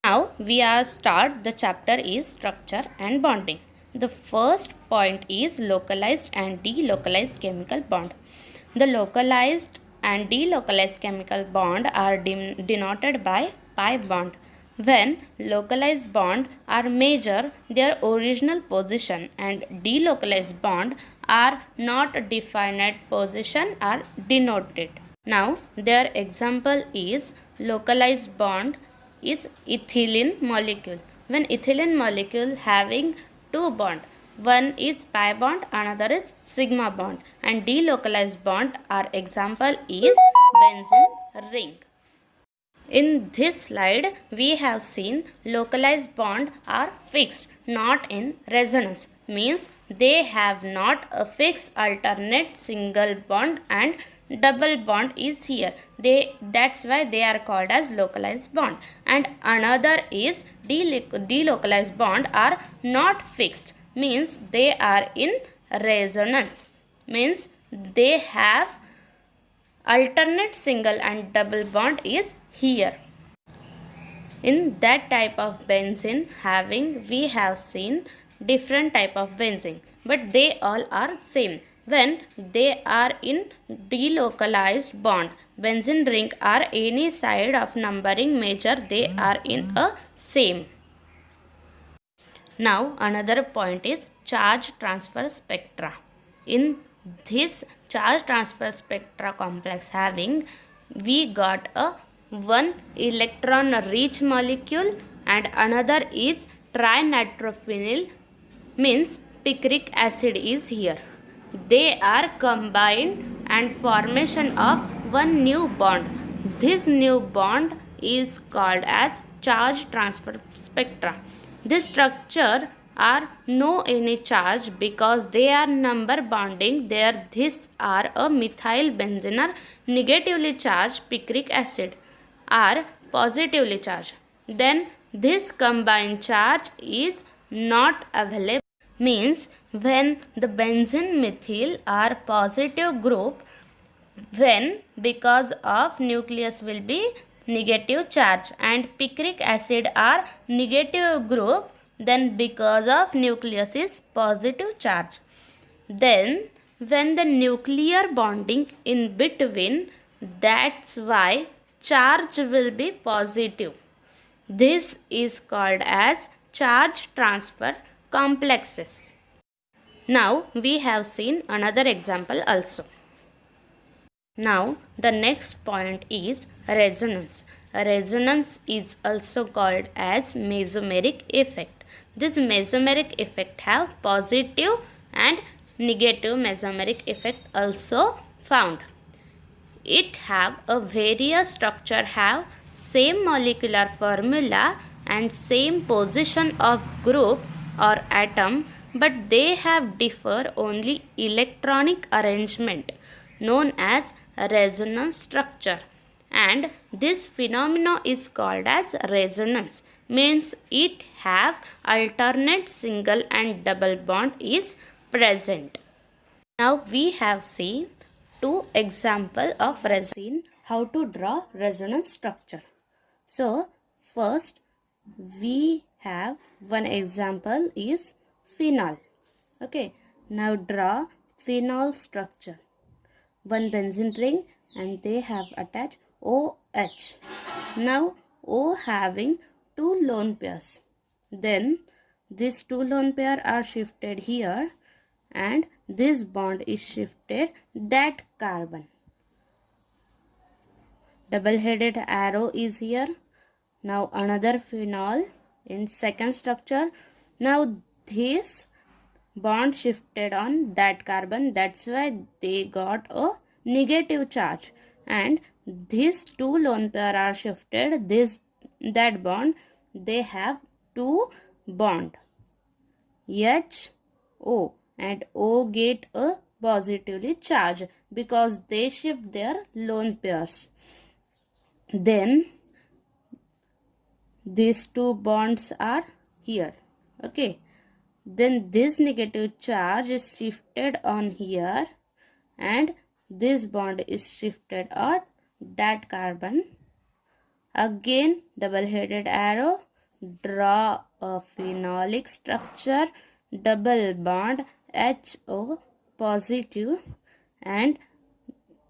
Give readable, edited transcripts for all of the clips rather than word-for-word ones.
Now we are start the chapter is structure and bonding. The first point is localized and delocalized chemical bond. The localized and delocalized chemical bond are denoted by pi bond. When localized bond are measure their original position and delocalized bond are not defined position are denoted. Now their example is localized bond is ethylene molecule. When ethylene molecule having two bond, one is pi bond, another is sigma bond, and delocalized bond our example is benzene ring. In this slide, we have seen localized bond are fixed, not in resonance. Means they have not a fixed alternate single bond and double bond is here. That's why they are called as localized bond. And another is delocalized bond are not fixed. Means they are in resonance. Means they have alternate single and double bond is here. In that type of benzene we have seen different type of benzene, but they all are same. When they are in delocalized bond, benzene ring are any side of numbering measure they are in a same. Now another point is charge transfer spectra. In this charge transfer spectra complex having, we got a one electron rich molecule and another is trinitrophenyl, means picric acid is here. They are combined and formation of one new bond. This new bond is called as charge transfer spectra. This structure are no any charge because they are number bonding there. These are a methyl benzene are negatively charged picric acid are positively charged. Then this combined charge is not available. Means when the benzene methyl are positive group, when because of nucleus will be negative charge and picric acid are negative group, then because of nucleus is positive charge. Then when the nuclear bonding in between, that's why charge will be positive. This is called as charge transfer complexes. Now we have seen another example also. Now the next point is resonance. Resonance is also called as mesomeric effect. This mesomeric effect have positive and negative mesomeric effect also found. It have a various structure have same molecular formula and same position of group or atom, but they have differ only electronic arrangement known as resonance structure, and this phenomena is called as resonance. Means it have alternate single and double bond is present. Now we have seen two example of resonance, how to draw resonance structure. So first we have one example is phenol. Okay, now draw phenol structure. One benzene ring and they have attached OH. Now O having two lone pairs. Then these two lone pair are shifted here and this bond is shifted that carbon. Double headed arrow is here. Now another phenol in second structure. Now this bond shifted on that carbon, that's why they got a negative charge, and these two lone pair are shifted that bond, they have two bond H O, and O get a positively charged because they shift their lone pairs. Then these two bonds are here. Okay, then this negative charge is shifted on here and this bond is shifted on that carbon. Again double headed arrow. draw a phenolic structure, double bond HO positive, and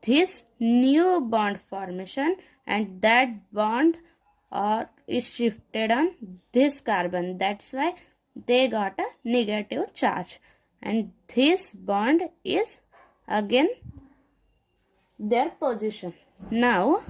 this new bond formation, and that bond is shifted on this carbon. That's why they got a negative charge, and this bond is again their position. Now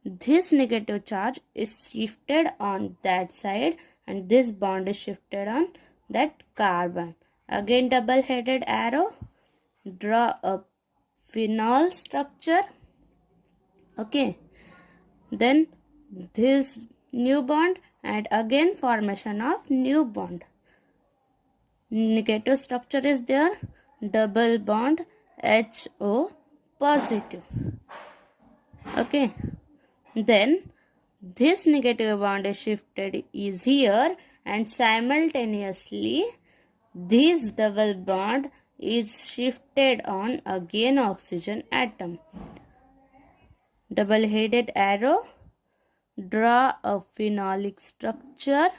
this negative charge is shifted on that side, and this bond is shifted on that carbon. Again double-headed arrow, draw a phenol structure. Okay, then this new bond, and again formation of new bond. Negative structure is there, double bond HO positive. Okay, then this negative bond is shifted is here, and simultaneously this double bond is shifted on again oxygen atom. Double-headed arrow, draw a phenolic structure,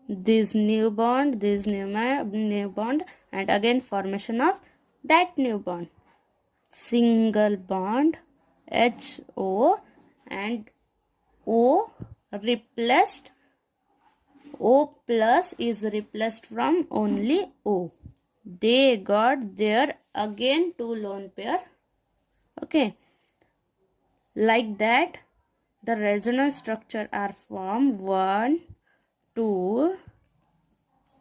this new bond, this new bond, and again formation of that new bond. Single bond HO, and O replaced, O plus is replaced from only O. They got there again two lone pair. Okay, like that the resonance structure are formed 1, 2,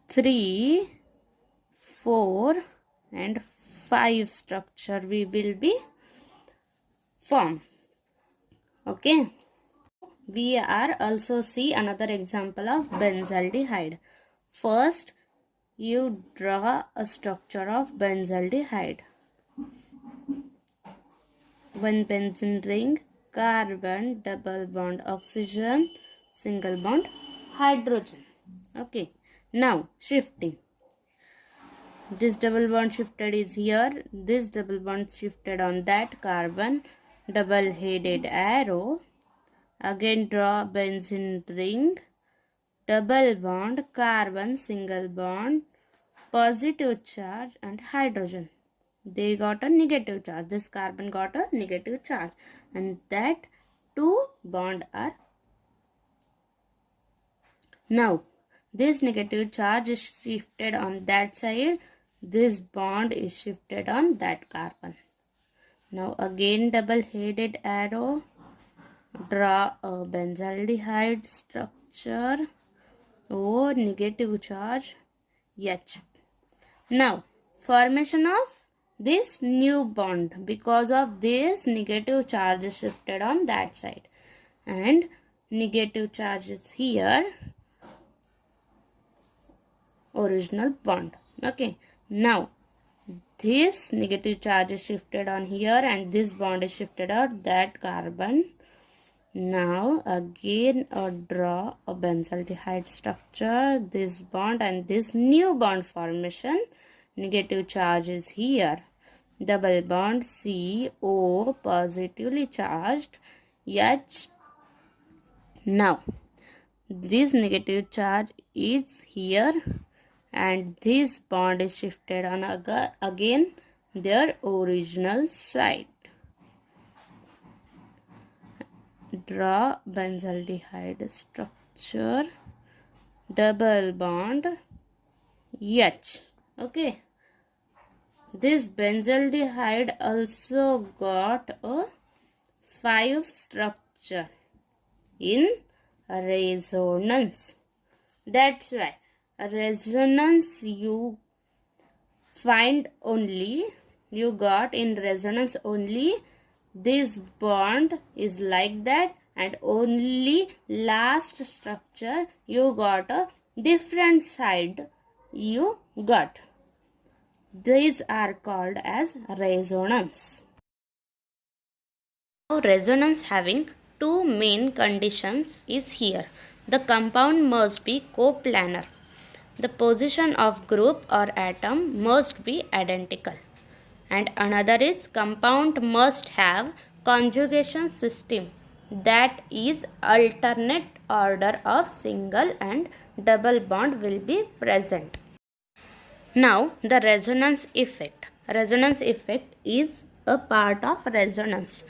3, 4 and 5 structure we will be formed. Okay, we are also see another example of benzaldehyde. First you draw a structure of benzaldehyde. One benzene ring, carbon, double bond oxygen, single bond hydrogen. Okay, now shifting. This double bond shifted is here, this double bond shifted on that carbon, double headed arrow. Again draw benzene ring, double bond, carbon, single bond, positive charge and hydrogen. They got a negative charge. This carbon got a negative charge, and that two bond are. Now this negative charge is shifted on that side, this bond is shifted on that carbon. Now again double headed arrow, draw a benzaldehyde structure. O negative charge H. Now formation of this new bond, because of this negative charge is shifted on that side and negative charge is here, original bond. Okay, now this negative charge is shifted on here and this bond is shifted out that carbon. Now again draw a benzaldehyde structure, this bond and this new bond formation. Negative charge is here, double bond CO positively charged H. Now this negative charge is here and this bond is shifted on again their original side. Draw benzaldehyde structure, double bond H. Okay, this benzaldehyde also got a 5 structure in resonance. That's why resonance you find only, you got in resonance only this bond is like that, and only last structure you got a different side you got. These are called as resonance. Now resonance having two main conditions is here. The compound must be coplanar. The position of group or atom must be identical. And another is compound must have conjugation system that is alternate order of single and double bond will be present. Now the resonance effect. Resonance effect is a part of resonance.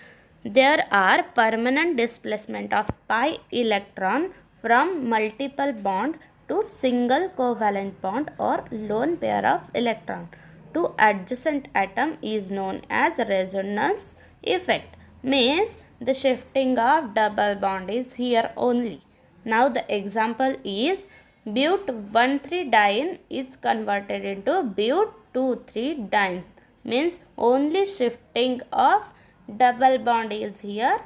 There are permanent displacement of pi electron from multiple bond to single covalent bond or lone pair of electron to adjacent atom is known as resonance effect. Means the shifting of double bond is here only. Now the example is but-1,3-diene is converted into but-2,3-diene. Means only shifting of double bond is here.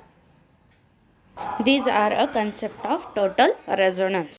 These are a concept of total resonance.